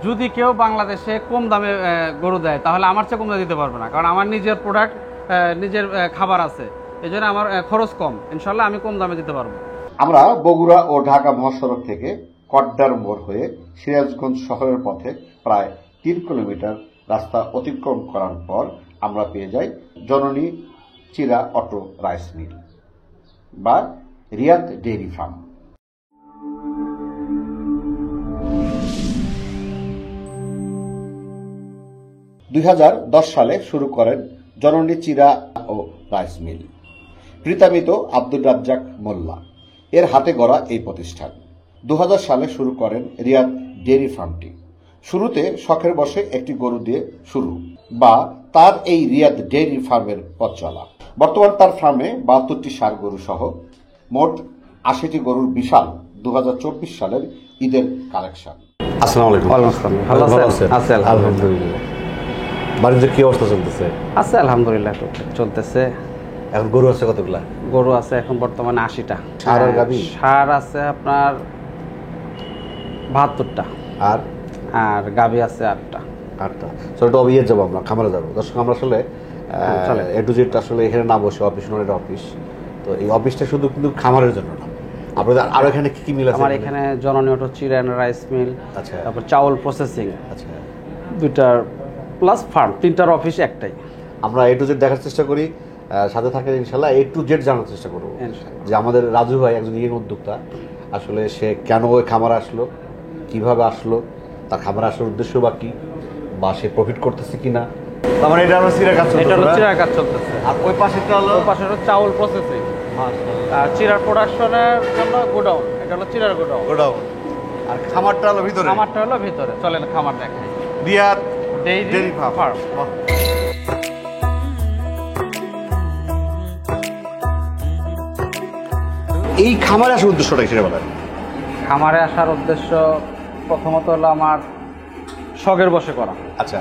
যদি কেউ বাংলাদেশে কম দামে গরু দেয় তাহলে আমার চেয়ে কম দামে দিতে পারবে না, কারণ আমার নিজের প্রোডাক্ট, নিজের খাবার আছে, এই জন্য আমার খরচ কম। ইনশাল্লাহ আমি কম দামে দিতে পারবো। আমরা বগুড়া ও ঢাকা মহাসড়ক থেকে কড্ডার মোড় হয়ে সিরাজগঞ্জ শহরের পথে প্রায় 3 কিলোমিটার রাস্তা অতিক্রম করার পর আমরা পেয়ে যাই জননী চিরা অটো রাইস মিল বা রিয়াদ ডেইরি ফার্ম। 2010 সালে শুরু করেন জননী চিরা ও রাইস মিল। প্রীতামিত আব্দুর রাজ্জাক মোল্লা এর হাতে গড়া এই প্রতিষ্ঠান 2000 সালে শুরু করেন রিয়াদ ডেইরি ফার্মটি। শুরুতে শখের বশে একটি গরু দিয়ে শুরু বা তার এই রিয়াদ ডেইরি ফার্মের পথ চলা। বর্তমান তার ফার্মে 72টি ষাঁড় গরু সহ মোট 80টি গরুর বিশাল 2024 সালের ঈদের কালেকশন। আসসালামু আলাইকুম। ওয়ালাইকুম আসসালাম। ভালো আছেন? আছে আলহামদুলিল্লাহ। বাণিজ্য কি অবস্থা চলতেছে? আছে আলহামদুলিল্লাহ, চলতেছে। এখন গরু আছে কতগুলা? গরু আছে এখন বর্তমানে 80টা। ষাঁড় আর গাভী? ষাঁড় আছে আপনার 72টা আর গাভী আছে 8টা। তো অবিয়ে যাবো, আমরা খামারে যাবো। দর্শক, আমরা আসলে এ টু জেড আসলে এখানে না বসে অফিস নয়, এটা অফিস। তো এই অফিসটা শুধু কিন্তু খামারের জন্য না, আপনাদের আরো এখানে কি কি মিল আছে? আমার এখানে জননী অটো চিরা এন্ড রাইস মিল, আচ্ছা, তারপর চাউল প্রসেসিং, আচ্ছা, 2টার প্লাস ফার্ম, 3টার অফিস একটাই। আমরা এ টু জেড দেখার চেষ্টা করি, সাথে থাকেন ইনশাল্লাহ। এ টু জেড জানার চেষ্টা করবো যে আমাদের রাজু ভাই একজন ইয়ে উদ্যোক্তা, আসলে সে কেন ওই খামারে আসলো, কিভাবে আসলো, তার খামারে আসার উদ্দেশ্য বা কি, বা সে প্রফিট করতেছে কিনা। তার মানে এটা হলো চিরার কাজ চলতেছে। এটা হলো চিরার কাজ চলতেছে। আর ওই পাশেটা হলো, ওই পাশে হলো চাউল প্রসেসিং, আর চিরার প্রোডাকশনের জন্য গোডাউন। এটা হলো চিরার গোডাউন। আর খামারটা হলো ভিতরে। খামারটা হলো ভিতরে। চলেন খামার দেখাই। Riyad dairy farm. এই খামারে আসার উদ্দেশ্যটা সেটা বলেন। খামারে আসার উদ্দেশ্য প্রথমত হলো আমার শখের বশে করা। আচ্ছা,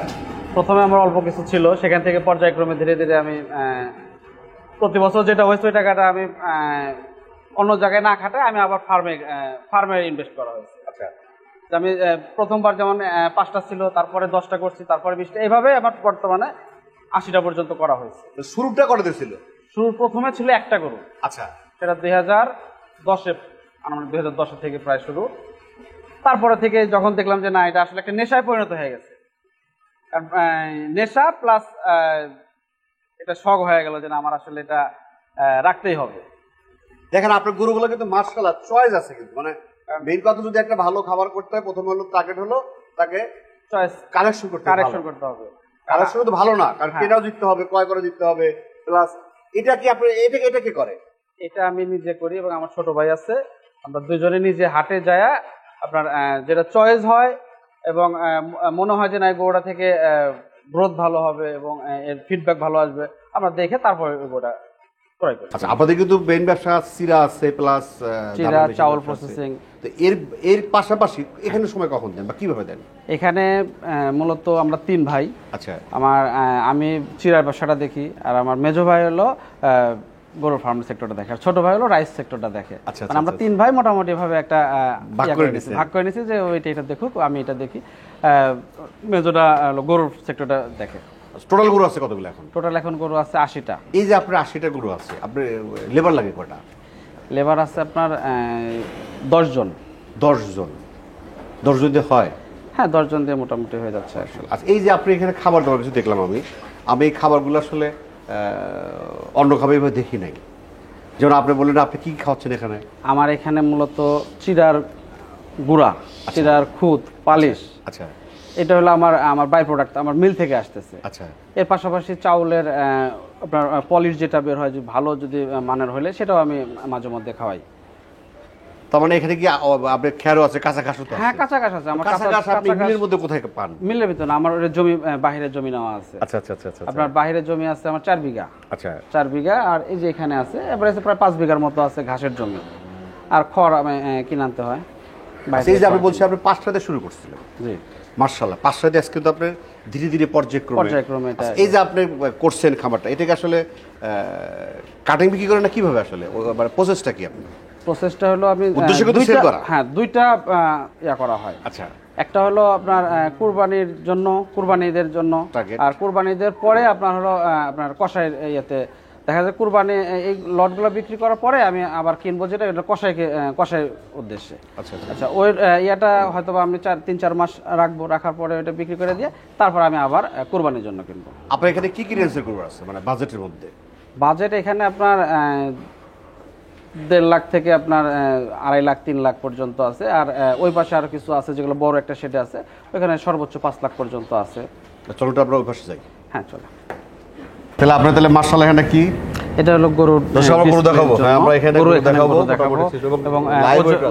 প্রথমে আমার অল্প কিছু ছিল, সেখান থেকে পর্যায়ক্রমে ধীরে ধীরে আমি প্রতি বছর যেটা হয়েছে ওই টাকাটা আমি অন্য জায়গায় না খাটে আমি আবার ফার্মে ইনভেস্ট করা হয়েছে। আচ্ছা, আমি প্রথমবার যেমন 5টা ছিল, তারপরে 10টা করছি, তারপরে 20টা, এইভাবে আমার বর্তমানে 80টা পর্যন্ত করা হয়েছে। শুরুটা করে দিয়েছিল? শুরু প্রথমে ছিল একটা গরু। আচ্ছা, সেটা 2010-এ, আমার 2010 থেকে প্রায় শুরু। তারপরে থেকে যখন দেখলাম যে না, এটা আসলে একটা নেশায় পরিণত হয়ে গেছে, নেশা প্লাস এটা শখ হয়ে গেল যে না, আমার আসলে এটা রাখতেই হবে। দেখেন আপনার গরুগুলো কিন্তু মাশাআল্লাহ চয়েস আছে, কিন্তু মানে মেইন কথা, যদি একটা ভালো খাবার করতে হয় প্রথমে হলো টার্গেট হলো তাকে চয়েস কালেকশন করতে হবে। কালেকশন তো ভালো না, কারণ কেনাও জিততে হবে, ক্রয় করে জিততে হবে, প্লাস এটা কি আপনি এটা কি করে? এটা আমি নিজে করি এবং আমার ছোট ভাই আছে, আমরা দুজনে নিজে হাটে যায়, আপনার যেটা চয়েস হয় এবং মনে হয় যে না, এই গরুটা থেকে গ্রোথ ভালো হবে এবং এর ফিডব্যাক ভালো আসবে, আমরা দেখে তারপরে গরুটা ক্রয় করি। আচ্ছা, আপনাদের কিন্তু মেইন ব্যবসা চিরা আছে, প্লাস চিরা, চাউল প্রসেসিং। তো এর পাশাপাশি এখানে সময় কখন দেন বা কিভাবে দেন? এখানে মূলত আমরা 3 ভাই। আচ্ছা, আমি চিরার ব্যবসাটা দেখি, আর আমার মেজো ভাই হলো গরুর ফার্ম সেক্টরটা দেখে, আর ছোট ভাই হলো রাইস সেক্টরটা দেখে। মানে আমরা 3 ভাই মোটামুটি ভাবে একটা ভাগ করে নিয়েছি যে ওইটা এটা দেখুক, আমি এটা দেখি, মেজোটা গরুর সেক্টরটা দেখে। টোটাল গরু আছে কতগুলো এখন? টোটাল এখন গরু আছে 80টা। এই যে আপনার 80টা গরু আছে, আপনার লেবার লাগে কয়টা? লেবার আছে আপনার 10 জন। 10 জন? 10 জন দিয়ে হয়? হ্যাঁ, 10 জন দিয়ে মোটামুটি হয়ে যাচ্ছে আসলে। আচ্ছা, এই যে আপনি এখানে খাবার দাবার কিছু দেখলাম, আমি এই খাবারগুলো আসলে অন্য খাবার এভাবে দেখি নাই। যেমন আপনি বললেন আপনি কি খাওয়াচ্ছেন এখানে? আমার এখানে মূলত চিরার গুঁড়া, চিরার খুদ, পালিশ। আচ্ছা, এটা হলো আমার বাই প্রোডাক্ট, আমার মিল থেকে আসতেছে। আচ্ছা, এর পাশাপাশি চাউলের আপনার পলিশ যেটা বের হয়, ভালো যদি মানের হলে সেটাও আমি মাঝে মধ্যে খাওয়াই। তার মানে এখানে কি আপনার খেরও আছে, কাঁচা ঘাস? হ্যাঁ, কাঁচা ঘাস আছে। আমার কাঁচা ঘাস আপনি মিলের মধ্যে কোথায় পান? মিলের ভিতরে না, আমার জমি, বাহিরের জমি নেওয়া আছে। আচ্ছা আচ্ছা আচ্ছা আচ্ছা, আপনার বাহিরের জমি আছে আমার 4 বিঘা। আচ্ছা, 4 বিঘা, আর এই যে এখানে আছে এবারে প্রায় 5 বিঘার মতো আছে ঘাসের জমি, আর খড় আমি কিনে আনতে হয়। এই যে আপনি বলছি আপনি 5টাতে শুরু করছিলেন। জি, মাশাআল্লাহ, 5টাতে আজকে তো আপনি ধীরে ধীরে পর্যায়ক্রমে এই যে আপনি করছেন খাবারটা, এটাকে আসলে কাটিং বিক্রি করেন না কিভাবে আসলে, মানে প্রসেসটা কি? আপনি প্রসেসটা হলো আমি উদ্দেশ্য কিন্তু সেল করা। হ্যাঁ, 2টা ইয়া করা হয়। আচ্ছা, একটা হলো আপনার কুরবানির জন্য, কুরবানিদের জন্য, Target। আর কুরবানিদের পরে আপনার হলো আপনার কষাই ইয়েতে দেখা যায় কুরবানি এই লটগুলো বিক্রি করার পরে আমি আবার কিনবো, যেটা এটা কষাই উদ্দেশ্যে। আচ্ছা আচ্ছা। আচ্ছা, ওই ইয়াটা হয়তো বা আমি 3-4 মাস রাখবো, রাখার পরে ওটা বিক্রি করে দিয়ে তারপর আমি আবার কুরবানির জন্য কিনবো। আপনার এখানে কি কি রেঞ্জের গরু আছে মানে বাজেটের মধ্যে? বাজেট এখানে আপনার 1.5 লাখ থেকে আপনার 2.5 লাখ 3 লাখ পর্যন্ত আছে, আর ওই পাশে আরো কিছু আছে যেগুলো বড় একটা শেডে আছে, ওখানে সর্বোচ্চ 5 লাখ পর্যন্ত আছে। চলো তো আমরা ওই পাশে যাই। হ্যাঁ চলো। তাহলে আপনার তাহলে মাশাআল্লাহ এখানে কি এটা হলো গরুর দর্শক আমরা গরু দেখাবো। হ্যাঁ আমরা এখানে গরু দেখাবো এবং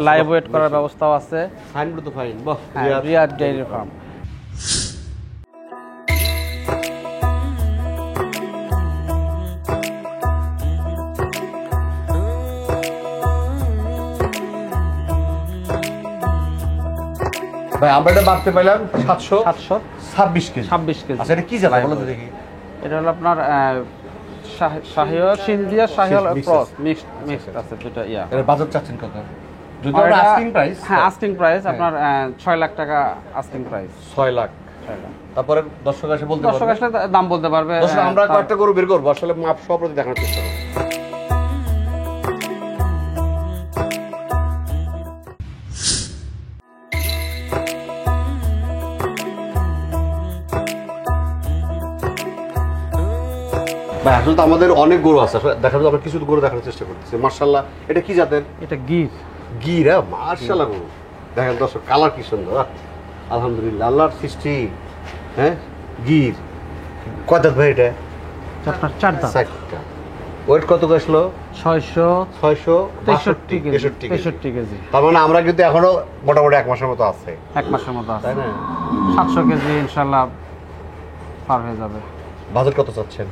লাইভ ওয়েট করার ব্যবস্থাও আছে। সাইনবোর্ড তো ফাইন। বাহ, রিয়াদ ডেইরি ফার্ম। ভাই আমরা এটা মাপতে পাইলাম 726 কেজি। 26 কেজি। আচ্ছা এটা কি জাত বলো তো দেখি। এটা হলো আপনার শাহিওয়াল সিন্ধিয়া শাহিওয়াল ক্রস মিক্সড আছে দুটো ইয়া। এর বাজার চাচ্ছেন কত? যদি আমরা আস্কিং প্রাইস, হ্যাঁ আস্কিং প্রাইস আপনার 6 লাখ টাকা আস্কিং প্রাইস। 6 লাখ। তারপরে দর্শক আসে বলতে পারবে, দর্শক আসলে দাম বলতে পারবে। দর্শক আমরা কয়েকটা গরু বের করব, আসলে মাপ সব প্রতি দেখানোর চেষ্টা করব। ভাই আসলে তো আমাদের অনেক গরু আছে, আসলে দেখা যাচ্ছে আমরা কিছু গরু দেখানোর চেষ্টা করতেছি। মাশাআল্লাহ এটা কি জাতের? এটা গির। গির, মাশাআল্লাহ গরু দেখেন দর্শক, কালার কি সুন্দর। আলহামদুলিল্লাহ আল্লাহর সৃষ্টি। হ্যাঁ গির কয় দাঁত ভাই এটা? আপনার 4 দাঁত। 4টা। ওয়েট কত আসলো? 663 কেজি। 63 কেজি। তার মানে আমরা কিন্তু এখনো মোটামুটি 1 মাসের মতো আছে। 1 মাসের মতো আছে, তাই না? 700 কেজি ইনশাআল্লাহ পার হয়ে যাবে। বাজার কত চাচ্ছেন?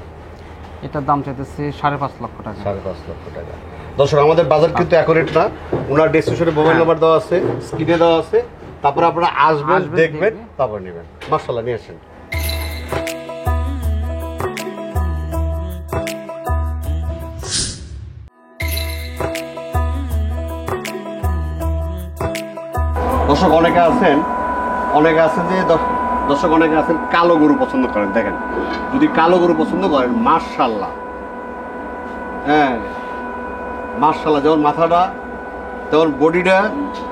এটার দাম চাইতেছি 5.5 লক্ষ টাকা। 5.5 লক্ষ টাকা। দর্শক আমাদের বাজার কিন্তু অ্যাকুরেট না, ওনার ডেসক্রিপশনে মোবাইল নাম্বার দেওয়া আছে, স্ক্রিনে দেওয়া আছে, তারপর আপনারা আসবেন দেখবেন তারপর নেবেন। মাশাআল্লাহ নিয়ে আসেন। দর্শক অনেকে আছেন যে দর্শক অনেকে আছেন কালো গরু পছন্দ করেন। দেখেন যদি কালো গরু পছন্দ করেন, মাশাআল্লাহ, হ্যাঁ মাশাআল্লাহ, যেমন মাথাটা, তেমন বডিটা,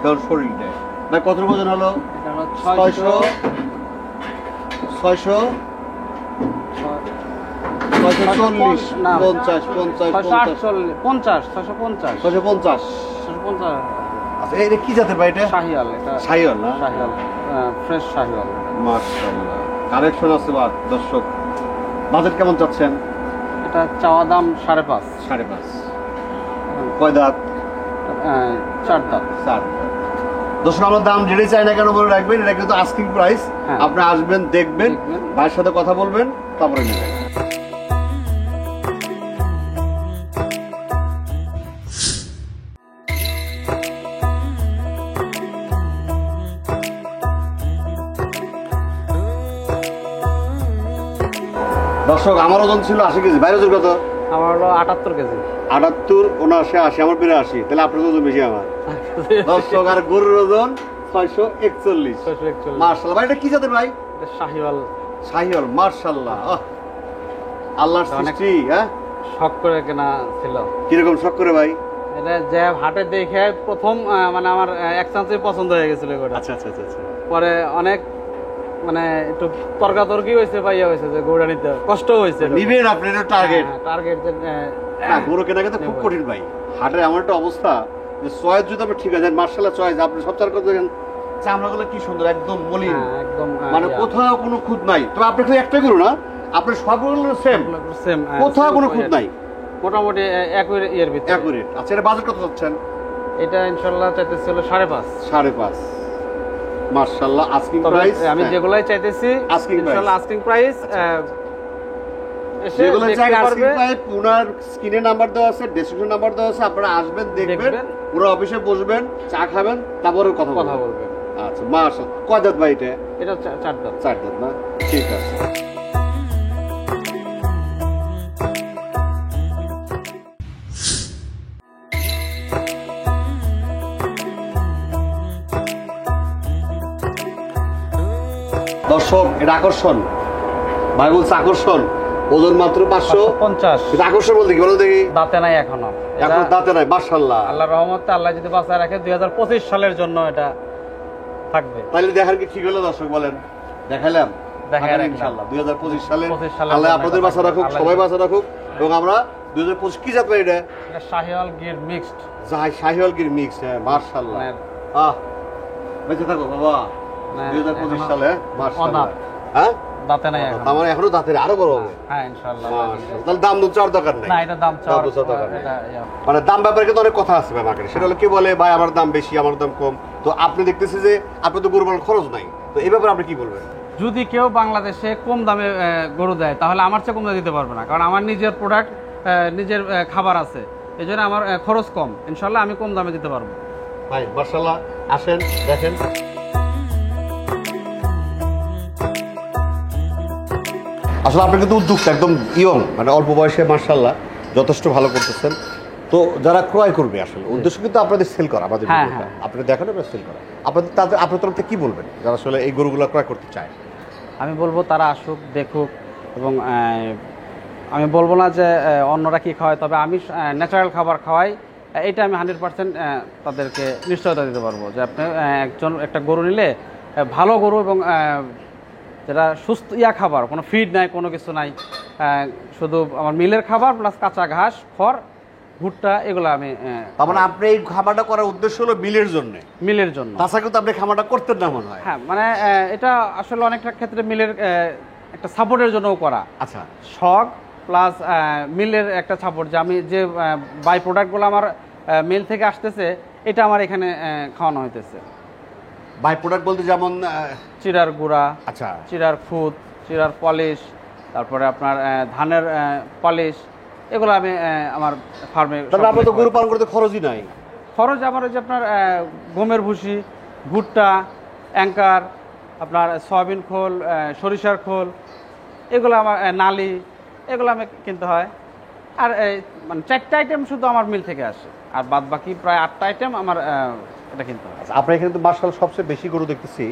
তেমন শরীরটা। ভাই কত ওজন হলো? এটা হলো 600 640 না 50 50 650 650 আচ্ছা এটা কি জাতের ভাই? এটা শাহিওয়াল। এটা শাহিওয়াল না? শাহিওয়াল, ফ্রেশ শাহিওয়াল। মাশাআল্লাহ কালেকশন আছে। বা দর্শক বাজেট কেমন চাচ্ছেন? এটা চাওয়া দাম 5.5। 5.5। কয় দাঁত? 4 দাঁত। 4 দাঁত। দর্শক আমরা দাম যেটাই চাই না কেন বলে রাখবেন, এটা কিন্তু আস্কিং প্রাইস। হ্যাঁ। আপনি আসবেন দেখবেন, ভাইয়ের সাথে কথা বলবেন, তারপরে নেবেন। দর্শক আমার ওজন ছিল 80 কেজি। বাইরে ওজন কত? আমার হলো 78 কেজি। 78, 79, 80, আমার 82। তাহলে আপনার ওজন বেশি আমার। দর্শক আর গরুর ওজন 641। 641। মাশাআল্লাহ। ভাই এটা কি জাতের ভাই? এটা শাহিওয়াল। শাহিওয়াল, মাশাআল্লাহ। আল্লাহর সৃষ্টি। হ্যাঁ শখ করে কেনা ছিল। কিরকম শখ করে ভাই? এটা যে হাটে দেখে প্রথম মানে আমার এক চান্সে পছন্দ হয়ে গেছিল এগুলো। আচ্ছা আচ্ছা আচ্ছা। পরে অনেক মানে একটু তর্কাতর্কি হয়েছে, পাইয়া হয়েছে যে গরুটা নিতে কষ্ট হয়েছে। নিবেন আপনি, এটা টার্গেট। টার্গেট গরু কেনা কিন্তু খুব কঠিন ভাই। হাটের এমন একটা অবস্থা যে চয়েস যদি আপনি ঠিক আছে, মার্শাল্লাহ চয়েস আপনি সব চার কথা দেখেন, চামড়াগুলো কি সুন্দর, একদম মলিন, একদম মানে কোথাও কোনো খুঁত নাই। তবে আপনি শুধু একটাই গরু না, আপনার সবগুলো সেম, কোথাও কোনো খুঁত নাই, মোটামুটি একই এর ভিতরে। অ্যাকুরেট। আচ্ছা এটা বাজেট কত চাচ্ছেন? এটা ইনশাআল্লাহ চাইতেছিল 5.5। 5.5। মাশাআল্লাহ আস্কিং প্রাইস। আমি যেগুলাই চাইতেছি ইনশাআল্লাহ আস্কিং প্রাইস। যেগুলো চাই আস্কিং প্রাইস, ওনার স্ক্রিনে নাম্বার দেওয়া আছে, ডেসক্রিপশন নাম্বার দেওয়া আছে, আপনারা আসবেন দেখবেন, পুরো অফিসে বসবেন, চা খাবেন, তারপরে কথা বলবেন। আচ্ছা মাশাআল্লাহ। কয় দাঁত ভাই এটা? এটা 4 দাঁত। 4 দাঁত না? ঠিক আছে। দর্শক এটা আকর্ষণ, ভাই বলছে আকর্ষণ, ওজন মাত্র 550। কিন্তু আকর্ষণ বলতে কি বলো দেখি? দাঁতে নাই এখনো, এখন দাঁতে নাই, মাশাআল্লাহ। আল্লাহর রহমতে আল্লাহ যদি বাঁচায় রাখে 2025 সালের জন্য এটা থাকবে। তাহলে দেখার কি ঠিক হলো দর্শক বলেন? দেখালাম ইনশাআল্লাহ 2025 সালে আল্লাহ আপনাদের বাঁচা রাখুক, সবাই বাঁচা রাখুক। এবং আমরা 2025 কি জাত ভাই এটা? এটা শাহিওয়াল গির মিক্সড। শাহিওয়াল গির মিক্স, হ্যাঁ মাশাআল্লাহ। বেঁচে থাকো বাবা 2025 সালে, মাশাআল্লাহ। হ্যাঁ দাঁতে নাই এখন, আমার এখনো দাঁতের আরো বড় হবে। হ্যাঁ ইনশাআল্লাহ। তাহলে দাম চাওয়ার দরকার নাই। না, এটা দাম চাওয়ার দরকার নেই। মানে দাম ব্যাপারে কিন্তু অনেক কথা আছে ভাই মার্কেটে। সেটা হলো কি বলে ভাই আমার দাম বেশি, আমার দাম কম। তো আপনি দেখতেছি যে আপনি তো গরু পালন খরচ নাই, তো এই ব্যাপারে আপনি কি বলবেন? যদি কেউ বাংলাদেশে কম দামে গরু দেয় তাহলে আমার চেয়ে কম দামে দিতে পারবে না, কারণ আমার নিজের প্রোডাক্ট, নিজের খাবার আছে, এই জন্য আমার খরচ কম। ইনশাল্লাহ আমি কম দামে দিতে পারবো ভাই। মাশাআল্লাহ, আসেন দেখেন। আসলে আপনি কিন্তু উদ্যোগটা একদম ইয়ং, মানে অল্প বয়সে মাশাআল্লাহ যথেষ্ট ভালো করতেছেন। তো যারা ক্রয় করবে আসলে উদ্দেশ্য কিন্তু আপনাদের সেল করা, আমাদের আপনি দেখেন আপনার সেল করা, আপনাদের তাদের আপনার তরফ থেকে কি বলবেন যারা আসলে এই গরুগুলো ক্রয় করতে চায়? আমি বলবো তারা আসুক, দেখুক, এবং আমি বলবো না যে অন্যরা কি খাওয়ায়, তবে আমি ন্যাচারাল খাবার খাওয়াই, এটা আমি 100% তাদেরকে নিশ্চয়তা দিতে পারবো যে আপনি একটা গরু নিলে ভালো গরু এবং যেটা সুস্থ খাবার, কোনো ফিড নাই, কোনো কিছু নাই, শুধু আমার মিলের খাবার প্লাস কাঁচা ঘাস, খড়, ভুট্টা, এগুলো আমি। তার মানে আপনি এই খামারটা করার উদ্দেশ্য হলো মিলের জন্য? মিলের জন্য। তাছাড়া কিন্তু আপনি খামারটা করতেন না মনে হয়? হ্যাঁ, মানে এটা আসলে অনেকটা ক্ষেত্রে মিলের একটা সাপোর্টের জন্যও করা। আচ্ছা, শখ প্লাস মিলের একটা সাপোর্ট, যে আমি যে বাই প্রোডাক্টগুলো আমার মিল থেকে আসতেছে এটা আমার এখানে খাওয়ানো হইতেছে। বাই প্রোডাক্ট বলতে যেমন চিরার গুঁড়া, আচ্ছা, চিরার খুদ, চিরার পলিশ, তারপরে আপনার ধানের পলিশ, এগুলো আমি আমার ফার্মে। তাহলে আপনি তো গরু পালন করতে খরচই নাই। খরচ আমার ওই যে আপনার গমের ভুসি, ভুট্টা, অ্যাঙ্কার, আপনার সয়াবিন খোল, সরিষার খোল, এগুলো আমার নালি, এগুলো আমি কিনতে হয়। আর মানে 4টা আইটেম শুধু আমার মিল থেকে আসে, আর বাদ বাকি প্রায় 8টা আইটেম আমার এটা কিনতে হয়। আপনার এখানে তো মাশাআল্লাহ সবচেয়ে বেশি গরু দেখতেছি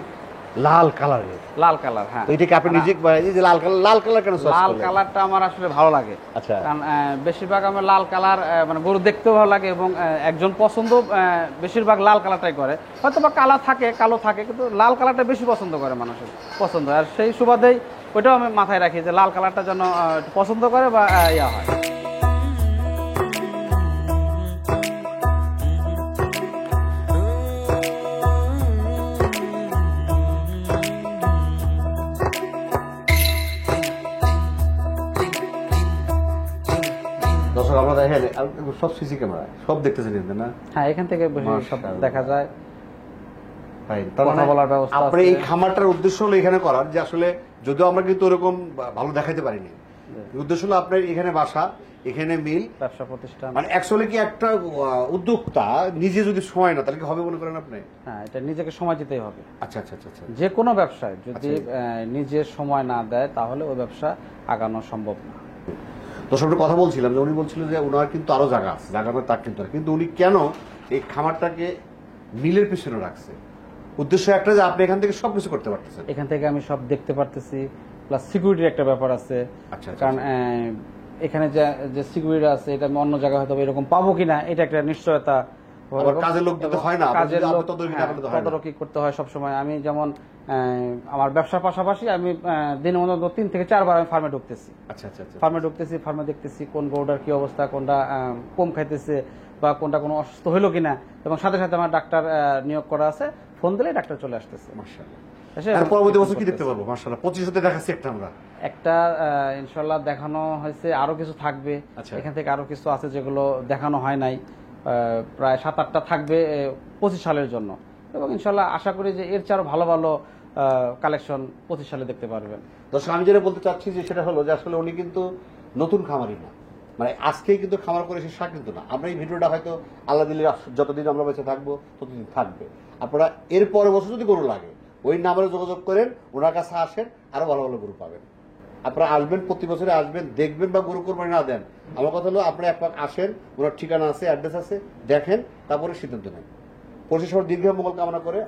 লাল কালারের। লাল কালার, হ্যাঁ। এটা কি আপনি নিজে এই যে লাল কালার কেন? লাল কালারটা আমার আসলে ভালো লাগে। আচ্ছা, কারণ বেশিরভাগ আমার লাল কালার মানে গরু দেখতেও ভালো লাগে, এবং একজন পছন্দ বেশিরভাগ লাল কালারটাই করে। হয়তো বা কালো থাকে, কিন্তু লাল কালারটা বেশি পছন্দ করে মানুষের পছন্দ। আর সেই সুবাদেই ওইটাও আমি মাথায় রাখি যে লাল কালারটা যেন পছন্দ করে বা ইয়া হয়। দর্শক আমরা দেখেন সব সিসি ক্যামেরা সব দেখতেছেন না? হ্যাঁ, এখান থেকে সব দেখা যায়। বলার ব্যবস্থা। আপনি এই খামারটার উদ্দেশ্য হলো এখানে করার, যে আসলে যদিও আমরা কিন্তু ওরকম ভালো দেখাইতে পারিনি, উদ্দেশ্য হলো আপনার এখানে বাসা, এখানে মিল, ব্যবসা প্রতিষ্ঠান। মানে অ্যাকচুয়ালি কি একটা উদ্যোক্তা নিজে যদি সময় না, তাহলে কি হবে মনে করেন আপনি? হ্যাঁ, এটা নিজেকে সময় দিতেই হবে। আচ্ছা আচ্ছা আচ্ছা। যে কোনো ব্যবসায় যদি নিজের সময় না দেয় তাহলে ওই ব্যবসা আগানো সম্ভব না। দর্শক কথা বলছিলাম যে উনি বলছিলেন যে ওনার কিন্তু আরো জায়গা আছে, জায়গা তার কিন্তু উনি কেন এই খামারটাকে মিলের পিছনে রাখছে? উদ্দেশ্য একটা যে আপনি এখান থেকে সবকিছু করতে পারতেছেন, এখান থেকে আমি সব দেখতে পারতেছি, প্লাস সিকিউরিটির একটা ব্যাপার আছে। আচ্ছা, কারণ এখানে যে সিকিউরিটি আছে এটা আমি অন্য জায়গায় হয়তো এরকম পাবো কিনা এটা একটা নিশ্চয়তা। কাজের লোক দিতে হয় না, কাজের লোক তদারকি করতে হয় সবসময়। আমি যেমন আমার ব্যবসার পাশাপাশি আমি দিনের মধ্যে 3 থেকে 4 বার আমি ফার্মে ঢুকতেছি। আচ্ছা আচ্ছা আচ্ছা। ফার্মে ঢুকতেছি, ফার্মে দেখতেছি কোন গরুটার কি অবস্থা, কোনটা কম খাইতেছে বা কোনটা কোনো অসুস্থ হইলো কিনা, এবং সাথে সাথে আমার ডাক্তার নিয়োগ করা আছে, ফোন দিলে ডাক্তার চলে আসতেছে। মাশাআল্লাহ। আর পরবর্তী বছর কি দেখতে পারবো? মাশাআল্লাহ 25 দেখাচ্ছি একটা ইনশাআল্লাহ দেখানো হয়েছে, আরো কিছু থাকবে। এখান থেকে আরো কিছু আছে যেগুলো দেখানো হয় নাই, প্রায় 7-8টা থাকবে 25 সালের জন্য, এবং ইনশাআল্লাহ আশা করি যে এর চেয়ে আরো ভালো ভালো কালেকশন 25 সালে দেখতে পারবেন। দর্শক আমি যেটা বলতে চাচ্ছি যে সেটা হলো যে আসলে উনি কিন্তু নতুন খামারি না, মানে আজকেই কিন্তু খামার করে সে শাক কিন্তু না। আমরা এই ভিডিওটা হয়তো আল্লাহ দিলে যতদিন আমরা বেঁচে থাকবো ততদিন থাকবে। আপনারা এর পরের বছর যদি গরু লাগে ওই নাম্বারে যোগাযোগ করেন, ওনার কাছে আসেন, আরো ভালো ভালো গরু পাবেন। আপনারা আসবেন, প্রতি বছরে আসবেন, দেখবেন বা গরু কোরবানি না দেন, আমার কথা হলো আপনারা একবার আসেন, ওনার ঠিকানা আছে, অ্যাড্রেস আছে, দেখেন, তারপরে সিদ্ধান্ত নেন। পরিশেষে দীর্ঘ মঙ্গল কামনা করে